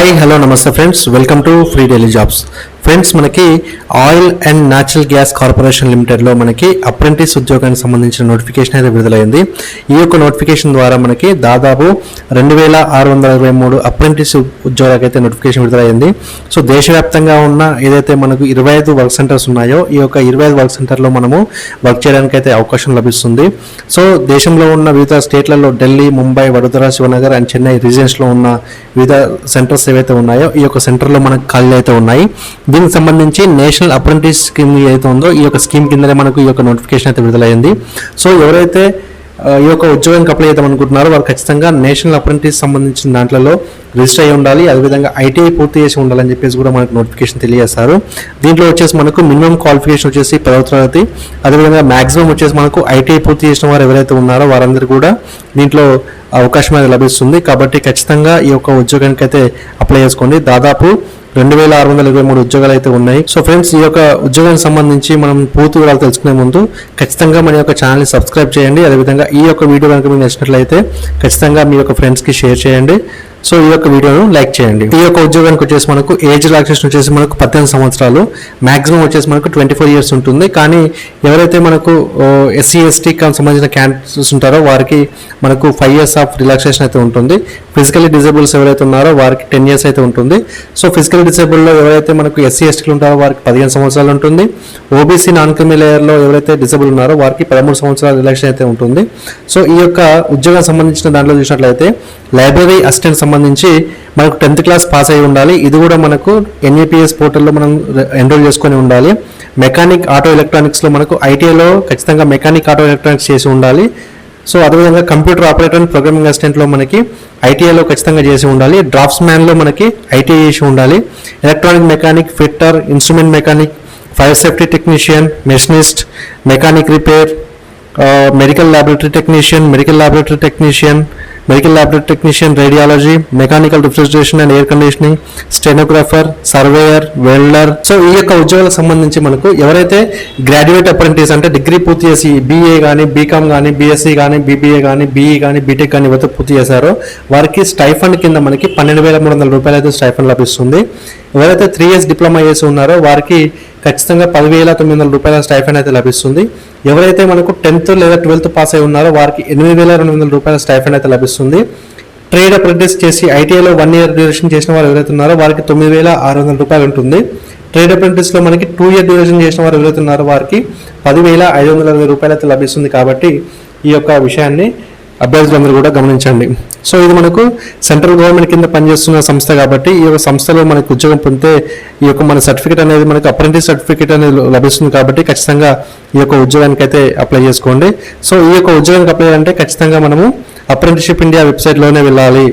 Hi hello నమస్తే friends, welcome to free daily jobs. Friends, మనకి oil and natural gas corporation లిమిటెడ్లో మనకి apprentice ఉద్యోగానికి సంబంధించిన నోటిఫికేషన్ అయితే విడుదలైంది. ఈ యొక్క నోటిఫికేషన్ ద్వారా మనకి దాదాపు 2623 అప్రెంటిస్ ఉద్యోగాలకు అయితే నోటిఫికేషన్ విడుదలైంది. సో దేశవ్యాప్తంగా ఉన్న ఏదైతే మనకు 25 వర్క్ సెంటర్స్ ఉన్నాయో ఈ యొక్క 25 వర్క్ సెంటర్లో మనము వర్క్ చేయడానికి అయితే అవకాశం లభిస్తుంది. సో దేశంలో ఉన్న వివిధ స్టేట్లలో ఢిల్లీ, ముంబై, వడోదర, శివనగర్ అండ్ చెన్నై రీజియన్స్లో ఉన్న వివిధ సెంటర్స్ ఏవైతే ఉన్నాయో ఈ యొక్క సెంటర్లో మనకు ఖాళీలు అయితే ఉన్నాయి. దీనికి సంబంధించి నేషనల్ అప్రెంటిస్ స్కీమ్ ఏదైతే ఉందో ఈ యొక్క స్కీమ్ కిందనే మనకు ఈ యొక్క నోటిఫికేషన్ అయితే విడుదలైంది. సో ఎవరైతే ఈ యొక్క ఉద్యోగానికి అప్లై చేద్దాం అనుకుంటున్నారో వారు ఖచ్చితంగా నేషనల్ అప్రెంటిస్ సంబంధించిన దాంట్లో రిజిస్టర్ అయ్యి ఉండాలి. అదేవిధంగా ఐటీఐ పూర్తి చేసి ఉండాలని చెప్పేసి కూడా మనకు నోటిఫికేషన్ తెలియజేస్తారు. దీంట్లో వచ్చేసి మనకు మినిమం క్వాలిఫికేషన్ వచ్చేసి 10వ తరగతి, అదేవిధంగా మాక్సిమం వచ్చేసి మనకు ఐటీఐ పూర్తి చేసిన వారు ఎవరైతే ఉన్నారో వారందరూ కూడా దీంట్లో అవకాశం అయితే లభిస్తుంది. కాబట్టి ఖచ్చితంగా ఈ యొక్క ఉద్యోగానికి అయితే అప్లై చేసుకోండి. దాదాపు 2623 ఉద్యోగాలు అయితే ఉన్నాయి. సో ఫ్రెండ్స్, ఈ యొక్క ఉద్యోగానికి సంబంధించి మనం పూర్తి వివరాలు తెలుసుకునే ముందు ఖచ్చితంగా మన యొక్క ఛానల్ని సబ్స్క్రైబ్ చేయండి. అదేవిధంగా ఈ యొక్క వీడియో కనుక మీకు నచ్చినట్లయితే ఖచ్చితంగా మీ యొక్క ఫ్రెండ్స్కి షేర్ చేయండి. సో ఈ యొక్క వీడియోను లైక్ చేయండి. ఈ యొక్క ఉద్యోగానికి వచ్చేసి మనకు ఏజ్ రిలాక్సేషన్ వచ్చేసి మనకు 18 సంవత్సరాలు, మాక్సిమం వచ్చేసి మనకు 24 ఇయర్స్ ఉంటుంది. కానీ ఎవరైతే మనకు ఎస్సీ ఎస్టీకి సంబంధించిన క్యాండిడేట్స్ ఉంటారో వారికి మనకు 5 ఇయర్స్ ఆఫ్ రిలాక్సేషన్ అయితే ఉంటుంది. ఫిజికల్లీ డిజేబుల్స్ ఎవరైతే ఉన్నారో వారికి 10 ఇయర్స్ అయితే ఉంటుంది. సో ఫిజికల్లీ డిజేబుల్లో ఎవరైతే మనకు ఎస్సీ ఎస్టీలు ఉంటారో వారికి 15 సంవత్సరాలు ఉంటుంది. ఓబీసీ నాన్ క్రిమినల్ లేయర్లో ఎవరైతే డిజేబుల్ ఉన్నారో వారికి 13 సంవత్సరాల రిలాక్సేషన్ అయితే ఉంటుంది. సో ఈ యొక్క ఉద్యోగానికి సంబంధించిన దాంట్లో చూసినట్లయితే లైబ్రరీ అసిస్టెంట్ సంబంధించి మనకు 10th క్లాస్ పాస్ అయి ఉండాలి. ఇది కూడా మనకు ఎన్ఈపిఎస్ పోర్టల్లో మనం ఎన్రోల్ చేసుకొని ఉండాలి. మెకానిక్ ఆటో ఎలక్ట్రానిక్స్లో మనకు ఐటీఐలో ఖచ్చితంగా మెకానిక్ ఆటో ఎలక్ట్రానిక్స్ చేసి ఉండాలి. సో అదేవిధంగా కంప్యూటర్ ఆపరేటర్ అండ్ ప్రోగ్రామింగ్ అసిస్టెంట్లో మనకి ఐటీఐలో ఖచ్చితంగా చేసి ఉండాలి. డ్రాఫ్ట్స్ మ్యాన్లో మనకి ఐటీఐ చేసి ఉండాలి. Electronic mechanic, fitter, instrument mechanic, fire safety technician, machinist, mechanic repair, medical laboratory technician, radiology, mechanical refrigeration and air conditioning, stenographer, surveyor, welder. So ఈ యొక్క ఉద్యోగాలకు సంబంధించి మనకు ఎవరైతే గ్రాడ్యుయేట్ అప్రెంటిస్ అంటే డిగ్రీ పూర్తి చేసి బీఏ కానీ, బీకామ్ కానీ, బీఎస్సీ కానీ, బీబీఏ కానీ, బీఈ కానీ, బీటెక్ కానీ ఎవరైతే పూర్తి చేశారో వారికి స్టైఫండ్ కింద మనకి 12,300 రూపాయలు అయితే స్టైఫండ్ లభిస్తుంది. ఎవరైతే 3 ఇయర్స్ డిప్లొమా చేసి ఉన్నారో వారికి ఖచ్చితంగా 10,900 రూపాయల స్టైఫండ్ అయితే లభిస్తుంది. ఎవరైతే మనకు 10th లేదా 12th పాస్ అయి ఉన్నారో వారికి 8,200 రూపాయల స్టైఫండ్ అయితే లభిస్తుంది. ట్రేడ్ అప్రెంటిస్ చేసి ఐటీఐలో 1 ఇయర్ డ్యూరేషన్ చేసిన వారు ఎవరైతే ఉన్నారో వారికి 9,600 రూపాయలు ఉంటుంది. ట్రేడ్ అప్రెంటిస్లో మనకి 2 ఇయర్ డ్యూరేషన్ చేసిన వారు ఎవరైతే ఉన్నారో వారికి 10,520 రూపాయలు అయితే లభిస్తుంది. కాబట్టి ఈ యొక్క విషయాన్ని అభ్యర్థులందరూ కూడా గమనించండి. సో ఇది మనకు సెంట్రల్ గవర్నమెంట్ కింద పనిచేస్తున్న సంస్థ కాబట్టి ఈ యొక్క సంస్థలో మనకు ఉద్యోగం పొందితే ఈ యొక్క మన సర్టిఫికేట్ అనేది మనకు అప్రెంటిస్ సర్టిఫికేట్ అనేది లభిస్తుంది. కాబట్టి ఖచ్చితంగా ఈ యొక్క ఉద్యోగానికి అయితే అప్లై చేసుకోండి. సో ఈ యొక్క ఉద్యోగానికి అప్లై అంటే ఖచ్చితంగా మనము అప్రెంటిస్షిప్ ఇండియా వెబ్సైట్లోనే వెళ్ళాలి,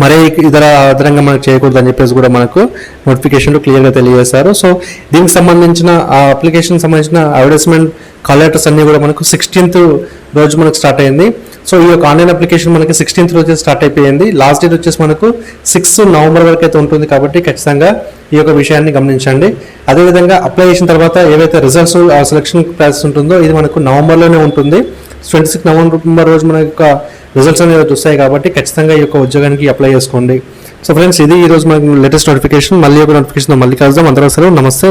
మరే అదనంగా మనకు చేయకూడదు అని చెప్పేసి కూడా మనకు నోటిఫికేషన్లో క్లియర్గా తెలియజేస్తారు. సో దీనికి సంబంధించిన ఆ అప్లికేషన్ సంబంధించిన అడ్వర్టైజ్మెంట్ కాల్ లెటర్స్ అన్నీ కూడా మనకు 16th రోజు మనకు స్టార్ట్ అయింది. సో ఈ యొక్క ఆన్లైన్ అప్లికేషన్ మనకి 16th రోజు స్టార్ట్ అయిపోయింది. లాస్ట్ డేట్ వచ్చేసి మనకు 6 నవంబర్ వరకు అయితే ఉంటుంది. కాబట్టి ఖచ్చితంగా ఈ యొక్క విషయాన్ని గమనించండి. అదేవిధంగా అప్లై చేసిన తర్వాత ఏవైతే రిజల్ట్స్ సెలక్షన్ ప్రాసెస్ ఉంటుందో ఇది మనకు నవంబర్లోనే ఉంటుంది. 26 నవంబర్ రోజు మన యొక్క రిజల్ట్స్ అనేది వస్తాయి. కాబట్టి ఖచ్చితంగా ఈ యొక్క ఉద్యోగానికి అప్లై చేసుకోండి. సో ఫ్రెండ్స్, ఇది ఈ రోజు మనకు లేటెస్ట్ నోటిఫికేషన్. మళ్ళీ ఒక నోటిఫికేషన్ మళ్ళీ కలుద్దాం. అందరూ నమస్తే.